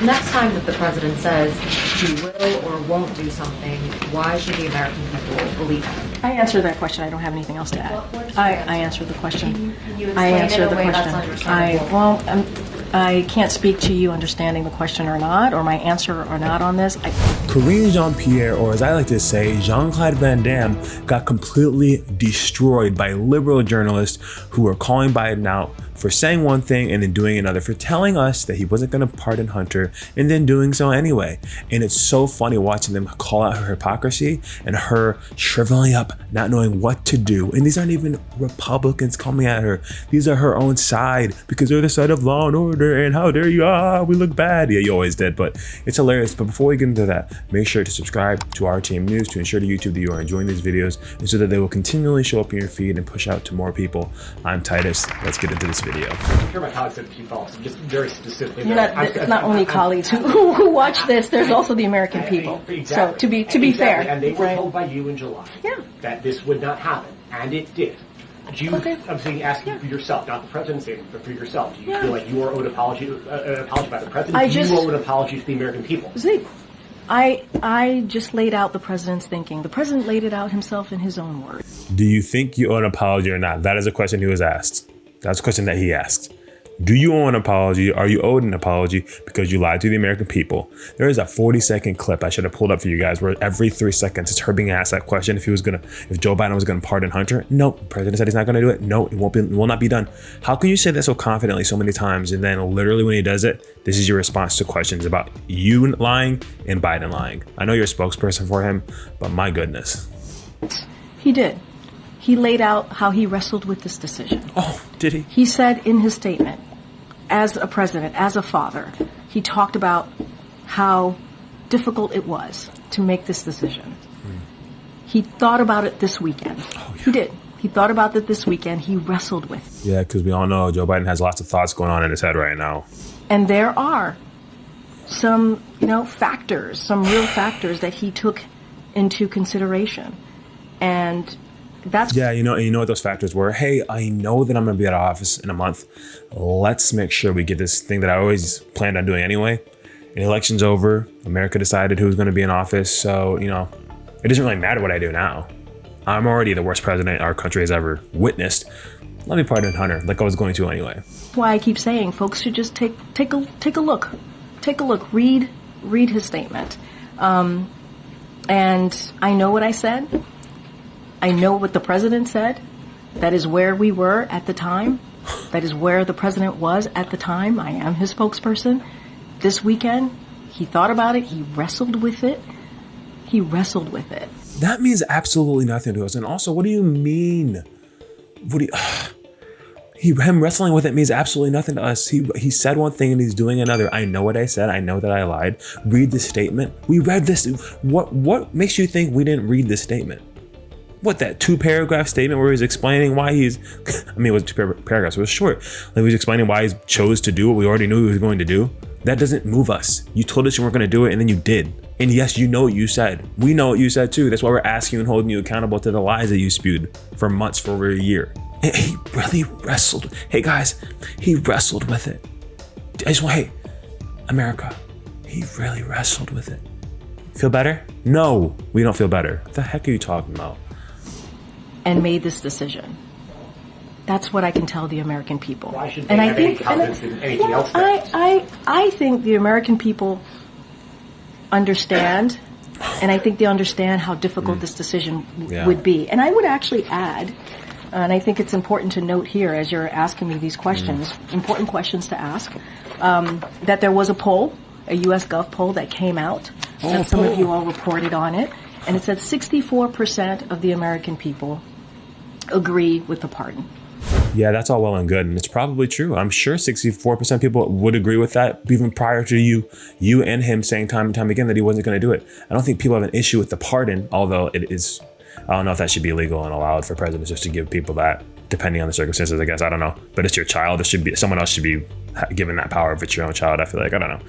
next time that the president says he will or won't do something, why should the American people believe him? I answered that question. I don't have anything else to add. I answered the question. Can you I explain answered it in the a way question. that's understandable? I can't speak to you understanding the question or not, or my answer or not on this. Karine Jean-Pierre, or as I like to say, Jean-Claude Van Damme, got completely destroyed by liberal journalists who were calling Biden out for saying one thing and then doing another, for telling us that he wasn't going to pardon Hunter and then doing so anyway. And it's so funny watching them call out her hypocrisy and her shriveling up, not knowing what to do. And these aren't even Republicans coming at her. These are her own side, because they're the side of law and order, and how dare you, we look bad. Yeah, you always did, but it's hilarious. But before we get into that, make sure to subscribe to our team news to ensure to YouTube that you are enjoying these videos, and so that they will continually show up in your feed and push out to more people. I'm Titus. Let's get into this video. I care about colleagues that you follow, so just very specifically. It's not only colleagues who watch this. There's also the American people. Exactly. So to be fair, and they were told by you in July that this would not happen, and it did. Do you? I'm saying, asking for yourself, not the president's statement, but for yourself. Do you feel like you are owed an apology by the president? Do you owe an apology to the American people? See, I just laid out the president's thinking. The president laid it out himself in his own words. Do you think you owe an apology or not? That is a question he was asked. That's a question that he asked. Do you owe an apology? Are you owed an apology because you lied to the American people? There is a 40-second clip I should have pulled up for you guys where every 3 seconds it's her being asked that question if Joe Biden was gonna pardon Hunter. No, the president said he's not gonna do it. No, it will not be done. How can you say that so confidently so many times, and then literally when he does it, this is your response to questions about you lying and Biden lying? I know you're a spokesperson for him, but my goodness. He did. He laid out how he wrestled with this decision. Oh, did he? He said in his statement, as a president, as a father, he talked about how difficult it was to make this decision. He thought about it this weekend. Oh, yeah. He did. He thought about it this weekend. He wrestled with it. Yeah, because we all know Joe Biden has lots of thoughts going on in his head right now. And there are some, factors, some real factors that he took into consideration. And that's... Yeah, you know what those factors were? Hey, I know that I'm going to be out of office in a month. Let's make sure we get this thing that I always planned on doing anyway. The election's over. America decided who's going to be in office. So, it doesn't really matter what I do now. I'm already the worst president our country has ever witnessed. Let me pardon Hunter, like I was going to anyway. That's why I keep saying folks should just take a look. Take a look. Read his statement. And I know what I said. I know what the president said. That is where we were at the time. That is where the president was at the time. I am his spokesperson. This weekend, he thought about it. He wrestled with it. That means absolutely nothing to us. And also, what do you mean? Him wrestling with it means absolutely nothing to us. He said one thing and he's doing another. I know what I said. I know that I lied. Read the statement. We read this. What makes you think we didn't read this statement? What, that 2-paragraph statement where he's explaining why it was 2 paragraphs, it was short. Like, he was explaining why he chose to do what we already knew he was going to do. That doesn't move us. You told us you weren't going to do it, and then you did. And yes, you know what you said. We know what you said too. That's why we're asking you and holding you accountable to the lies that you spewed for months, for over a year. And he really wrestled. Hey guys, he wrestled with it. Hey, America, he really wrestled with it. Feel better? No, we don't feel better. What the heck are you talking about? And made this decision. That's what I can tell the American people. Why should they have any confidence in anything else? I think the American people understand, and I think they understand how difficult this decision would be. And I would actually add, and I think it's important to note here as you're asking me these questions, important questions to ask, that there was a poll, a U.S. Gov poll that came out, and some of you all reported on it, and it said 64% of the American people agree with the pardon. Yeah, that's all well and good, and it's probably true. I'm sure 64% of people would agree with that, even prior to you and him saying time and time again that he wasn't going to do it. I don't think people have an issue with the pardon, although it is, I don't know if that should be legal and allowed for presidents just to give people that, depending on the circumstances, I guess. I don't know. But it's your child. It should be, someone else should be given that power if it's your own child, I feel like. I don't know.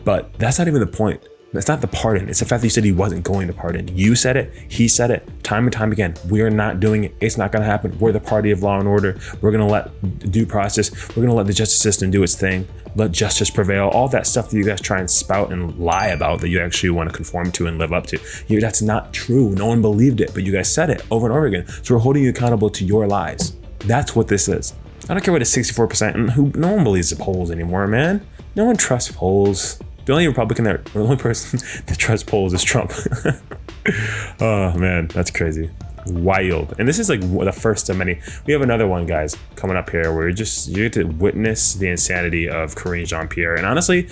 But that's not even the point. That's not the pardon. It's the fact that you said he wasn't going to pardon. You said it. He said it. Time and time again. We are not doing it. It's not going to happen. We're the party of law and order. We're going to let due process. We're going to let the justice system do its thing. let justice prevail, all that stuff that you guys try and spout and lie about that you actually want to conform to and live up to. That's not true. No one believed it, but you guys said it over and over again. So we're holding you accountable to your lies. That's what this is. I don't care what it's 64%, and no one believes the polls anymore, man. No one trusts polls. The only person that trusts polls is Trump. Oh man, that's crazy. Wild. And this is like the first of many. We have another one, guys, coming up here where you get to witness the insanity of Karine Jean-Pierre. And honestly,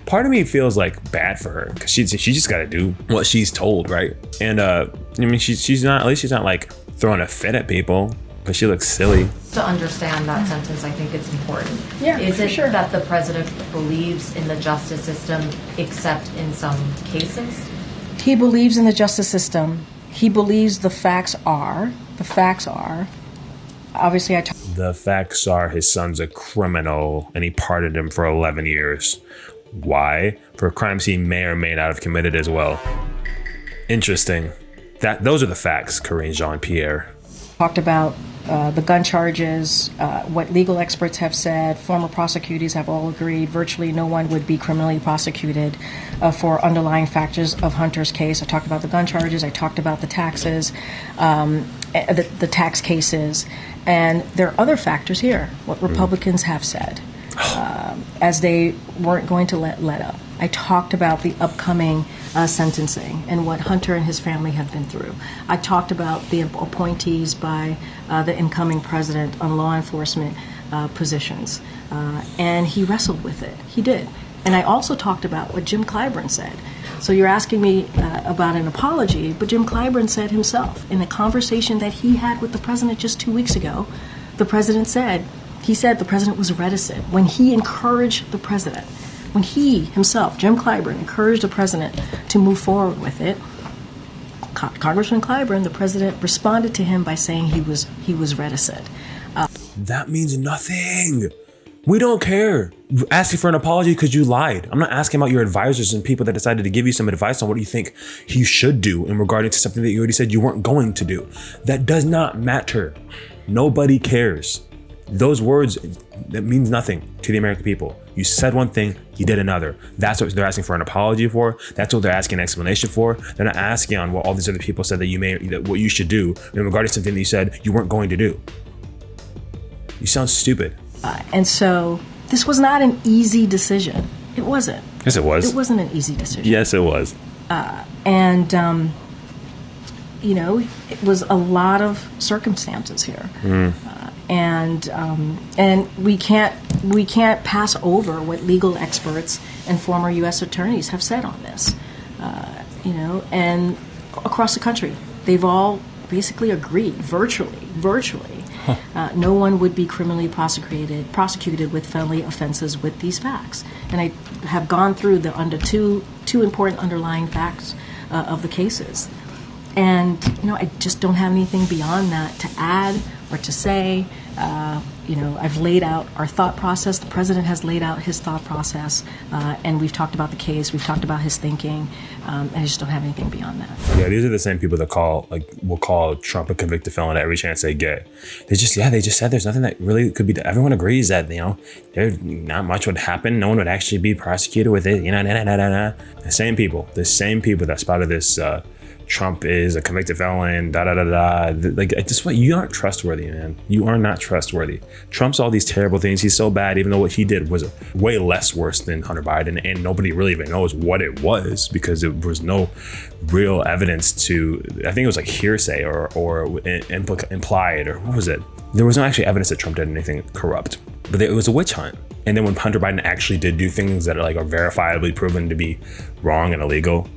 part of me feels like bad for her because she just got to do what she's told, right? And I mean, she's not like throwing a fit at people, but she looks silly. To understand that sentence, I think it's important. Yeah, is it sure that the president believes in the justice system except in some cases? He believes in the justice system. He believes the facts are. Obviously, the facts are his son's a criminal and he pardoned him for 11 years. Why? For crimes he may or may not have committed as well. Interesting. Those are the facts, Karine Jean-Pierre. Talked about the gun charges, what legal experts have said. Former prosecutors have all agreed virtually no one would be criminally prosecuted for underlying factors of Hunter's case. I talked about the gun charges. I talked about the taxes, the tax cases. And there are other factors here, what Republicans have said, as they weren't going to let up. I talked about the upcoming sentencing and what Hunter and his family have been through. I talked about the appointees by the incoming president on law enforcement positions, and he wrestled with it. He did. And I also talked about what Jim Clyburn said. So you're asking me about an apology, but Jim Clyburn said himself in a conversation that he had with the president just 2 weeks ago, the president said the president was reticent when he encouraged the president. When he himself, Jim Clyburn, encouraged the president to move forward with it, Congressman Clyburn, the president, responded to him by saying he was reticent. That means nothing. We don't care. Asking for an apology because you lied. I'm not asking about your advisors and people that decided to give you some advice on what you think you should do in regarding to something that you already said you weren't going to do. That does not matter. Nobody cares. Those words, that means nothing to the American people. You said one thing, you did another. That's what they're asking for an apology for. That's what they're asking an explanation for. They're not asking on what all these other people said what you should do in regard to something that you said you weren't going to do. You sound stupid. And so this was not an easy decision. It wasn't. Yes, it was. It wasn't an easy decision. Yes, it was. It was a lot of circumstances here. And we can't pass over what legal experts and former U.S. attorneys have said on this. And across the country, they've all basically agreed virtually. No one would be criminally prosecuted with felony offenses with these facts. And I have gone through the two important underlying facts of the cases. And, I just don't have anything beyond that to add or to say. I've laid out our thought process. The president has laid out his thought process. And we've talked about the case. We've talked about his thinking. And I just don't have anything beyond that. Yeah, these are the same people that will call Trump a convicted felon every chance they get. They just said there's nothing that really could be. Everyone agrees that, there not much would happen. No one would actually be prosecuted with it. The same people that spouted this, Trump is a convicted felon, you aren't trustworthy, man. You are not trustworthy. Trump's all these terrible things. He's so bad, even though what he did was way less worse than Hunter Biden, and nobody really even knows what it was because there was no real evidence I think it was like hearsay or implied, or what was it? There was no actually evidence that Trump did anything corrupt, but it was a witch hunt. And then when Hunter Biden actually did do things that are verifiably proven to be wrong and illegal,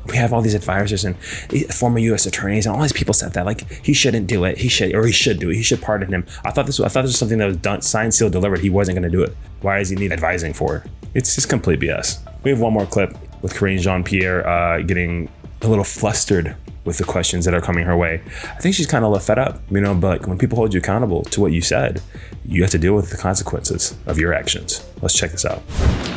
we have all these advisors and former U.S. attorneys, and all these people said that he shouldn't do it. He should do it. He should pardon him. I thought this was something that was done, signed, sealed, delivered. He wasn't going to do it. Why does he need advising for? It's just complete BS. We have one more clip with Karine Jean-Pierre getting a little flustered with the questions that are coming her way. I think she's kind of fed up, but when people hold you accountable to what you said, you have to deal with the consequences of your actions. Let's check this out.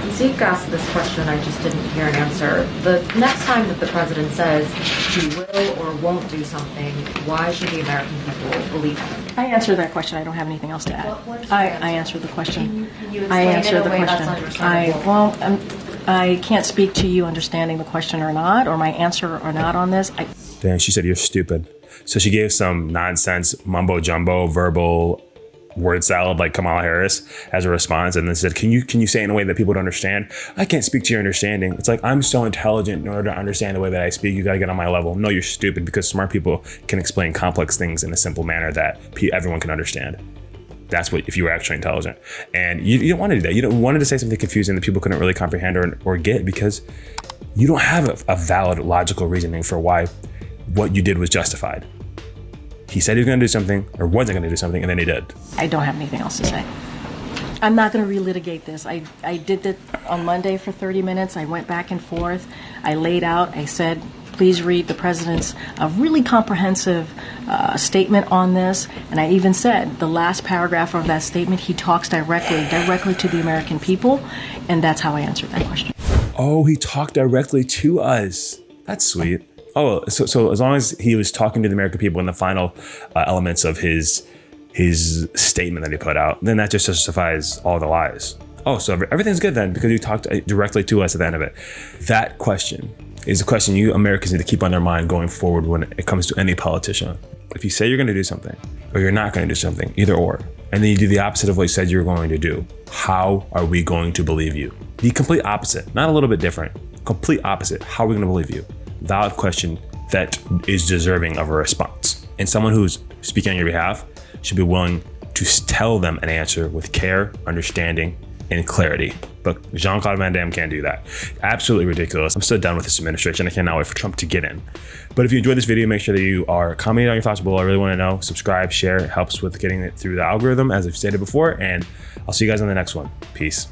Is Zeke asked this question, I just didn't hear an answer. The next time that the president says he will or won't do something, why should the American people believe him? I answered that question. I don't have anything else to add. What is I your answer? answered the question. Can you I explain answered it in the a way question. that's understandable? I can't speak to you understanding the question or not, or my answer or not on this. Damn, she said you're stupid. So she gave some nonsense, mumbo jumbo, verbal word salad like Kamala Harris as a response, and then said, "Can you say it in a way that people don't understand?" I can't speak to your understanding. It's like, I'm so intelligent. In order to understand the way that I speak, you got to get on my level. No, you're stupid, because smart people can explain complex things in a simple manner that everyone can understand. That's what, if you were actually intelligent. And you don't want to do that. You don't wanted to say something confusing that people couldn't really comprehend or get, because you don't have a valid logical reasoning for why what you did was justified. He said he was going to do something, or wasn't going to do something, and then he did. I don't have anything else to say. I'm not going to relitigate this. I did that on Monday for 30 minutes. I went back and forth. I laid out. I said, please read the president's really comprehensive statement on this. And I even said the last paragraph of that statement, he talks directly to the American people. And that's how I answered that question. Oh, he talked directly to us. That's sweet. Oh, so as long as he was talking to the American people in the final elements of his statement that he put out, then that just justifies all the lies. Oh, so everything's good then, because you talked directly to us at the end of it. That question is a question you Americans need to keep on their mind going forward when it comes to any politician. If you say you're going to do something, or you're not going to do something, either or, and then you do the opposite of what you said you were going to do, how are we going to believe you? The complete opposite, not a little bit different, complete opposite. How are we going to believe you? Valid question that is deserving of a response. And someone who's speaking on your behalf should be willing to tell them an answer with care, understanding, and clarity. But Jean-Claude Van Damme can't do that. Absolutely ridiculous. I'm still done with this administration. I cannot wait for Trump to get in. But if you enjoyed this video, make sure that you are commenting on your thoughts below. I really want to know. Subscribe, share. It helps with getting it through the algorithm, as I've stated before. And I'll see you guys on the next one. Peace.